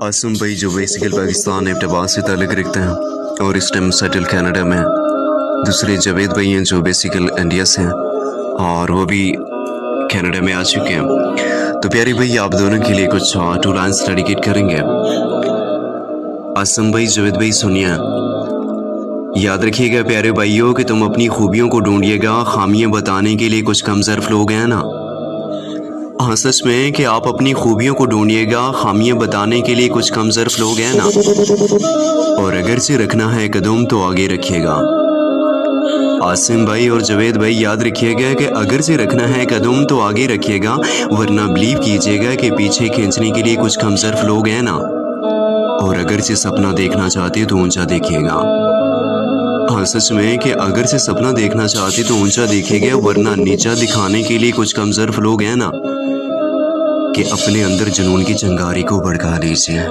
आसिम भाई जो बेसिकल पाकिस्तान एबटाबाद से ताल्लुक़ रखते हैं और इस टाइम सेटल कनाडा में। दूसरे जावेद भाई हैं जो बेसिकल इंडिया से हैं और वो भी कनाडा में आ चुके हैं। तो प्यारे भाई आप दोनों के लिए कुछ 2 लाइन्स डेडिकेट करेंगे। आसिम भाई, जावेद भाई सुनिए, याद रखिएगा प्यारे भाइयों कि तुम अपनी खूबियों को ढूंढिएगा, खामियां बताने के लिए कुछ कमज़र्फ लोग हैं ना। हाँ सच में कि आप अपनी खूबियों को ढूंढिएगा, खामियां बताने के लिए कुछ कमज़र्फ लोग हैं ना। और अगर से रखना है कदम तो आगे रखिएगा। आसिम भाई और जावेद भाई याद रखिएगा कि अगर से रखना है कदम तो आगे रखिएगा, वरना बिलीव कीजिएगा कि पीछे खींचने के लिए कुछ कमज़र्फ लोग हैं ना। और अगर से सपना देखना चाहते हो तो ऊंचा देखिएगा। हाँ सच में कि अगर से सपना देखना चाहते तो ऊंचा देखिएगा, वरना नीचा दिखाने के लिए कुछ कमज़र्फ लोग हैं ना कि अपने अंदर जुनून की चिंगारी को भड़का लीजिए।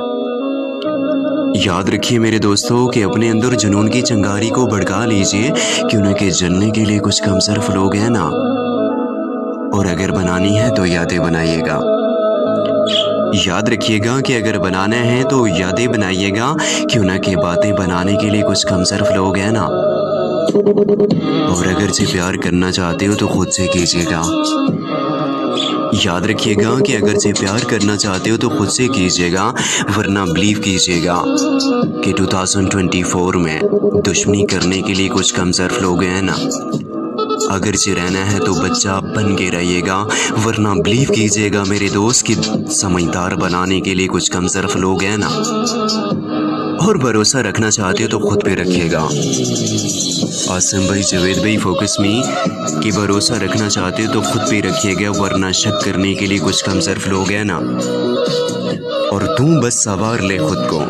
याद रखिए मेरे दोस्तों कि अपने अंदर जुनून की चिंगारी को भड़का लीजिए, क्यों न कि जलने के लिए कुछ कमज़र्फ लोग हैं ना। और अगर बनानी है तो यादें बनाइएगा। याद रखिएगा कि अगर बनाना है तो यादें बनाइएगा, क्यों न कि बातें बनाने के लिए कुछ कमज़र्फ लोग हैं ना। और अगर से प्यार करना चाहते हो तो खुद से कीजिएगा। याद रखिएगा कि अगर से प्यार करना चाहते हो तो खुद से कीजिएगा, वरना बिलीव कीजिएगा कि 2024 में दुश्मनी करने के लिए कुछ कमज़र्फ लोग हैं ना। अगर से रहना है तो बच्चा बन के रहिएगा, वरना बिलीव कीजिएगा मेरे दोस्त कि समझदार बनाने के लिए कुछ कमज़र्फ लोग हैं ना। और भरोसा रखना चाहते हो तो खुद पे रखिएगा। आसिम भाई, जावेद भाई फोकस में कि भरोसा रखना चाहते हो तो खुद पे रखिएगा, वरना शक करने के लिए कुछ कमज़र्फ लोग हैं ना। और तू बस सवार ले खुद को।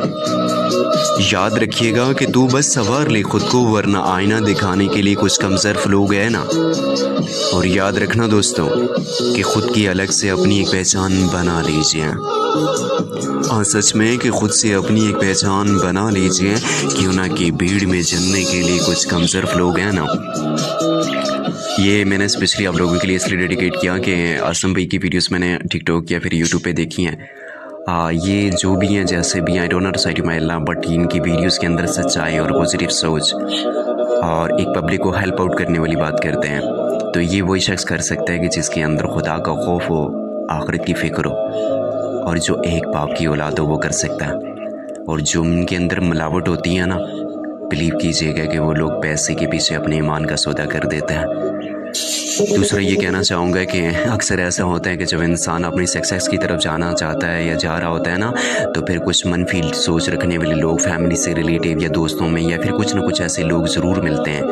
याद रखिएगा कि तू बस सवार ले खुद को, वरना आईना दिखाने के लिए कुछ कमज़र्फ लोग हैं ना। और याद रखना दोस्तों कि खुद की अलग से अपनी एक पहचान बना लीजिए। हाँ सच में कि खुद से अपनी एक पहचान बना लीजिए, क्यों ना कि भीड़ में जलने के लिए कुछ कमज़र्फ लोग हैं ना। ये मैंने स्पेशली आप लोगों के लिए इसलिए डेडिकेट किया कि आसिम भाई की वीडियोस मैंने टिकटॉक या फिर यूट्यूब पे देखी हैं। ये जो भी हैं जैसे भी I don't know side my Allah, but इनकी वीडियोस के अंदर सच्चाई और पॉजिटिव सोच और एक पब्लिक को हेल्प आउट करने वाली बात करते हैं। तो ये वही शख्स कर सकता है कि जिसके अंदर खुदा का खौफ हो, आखिरत की फ़िक्र हो, और जो एक बाप की औलाद हो वो कर सकता है। और जो उनके अंदर मिलावट होती है ना, बिलीव कीजिएगा कि वो लोग पैसे के पीछे अपने ईमान का सौदा कर देते हैं। दूसरा ये कहना चाहूँगा कि अक्सर ऐसा होता है कि जब इंसान अपनी सक्सेस की तरफ जाना चाहता है या जा रहा होता है ना, तो फिर कुछ मनफी सोच रखने वाले लोग फैमिली से रिलेटिव या दोस्तों में या फिर कुछ ना कुछ ऐसे लोग ज़रूर मिलते हैं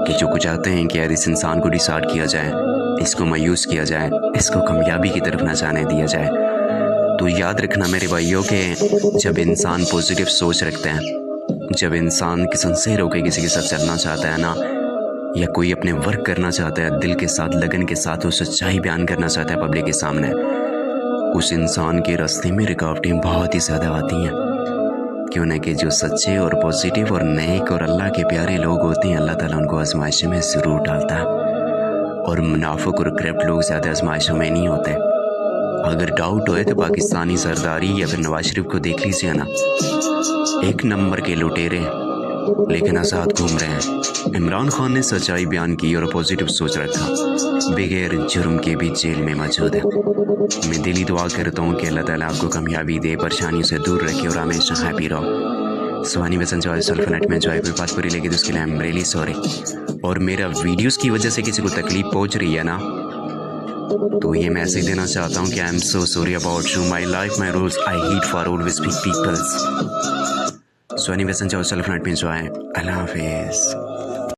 कि जो कुछ चाहते हैं कि यार इस इंसान को डिसाइड किया जाए, इसको मायूस किया जाए, इसको कामयाबी की तरफ ना जाने दिया जाए। तो याद रखना मेरे भाइयों कि जब इंसान पॉजिटिव सोच रखते हैं, जब इंसान सिंसियर होकर किसी के साथ चलना चाहता है ना, या कोई अपने वर्क करना चाहता है दिल के साथ, लगन के साथ, वो सच्चाई बयान करना चाहता है पब्लिक के सामने, उस इंसान के रास्ते में रुकावटें बहुत ही ज़्यादा आती हैं। क्यों न कि जो सच्चे और पॉजिटिव और नेक और अल्लाह के प्यारे लोग होते हैं, अल्लाह ताला उनको आजमाइशों में ज़रूर डालता है। और मुनाफिक और करप्ट लोग ज़्यादा आजमाइशों में नहीं होते। अगर डाउट होए तो पाकिस्तानी सरदारी या फिर नवाज शरीफ को देख लीजिए ना, 1 नंबर के लुटेरे लेकिन आज़ाद घूम रहे हैं। इमरान खान ने सच्चाई बयान की और पॉजिटिव सोच रखा, बगैर जुर्म के भी जेल में मौजूद है। मैं दिली दुआ करता हूँ कि अल्लाह ताला आपको कामयाबी दे, परेशानियों से दूर रखे और हमेशा हैप्पी रहो। सुहानी वसन जो सल्फनेट में जो कोई बात पूरी लगी तो उसके लिए आई एम रियली सॉरी। और मेरा वीडियोज़ की वजह से किसी को तकलीफ पहुँच रही है ना, तो ये मैसेज देना चाहता हूँ कि I am so sorry about you, my life my rules, I hate for always big peoples. Suhani वसन जो सल्फनेट में जो है, अल्लाह हाफिज़।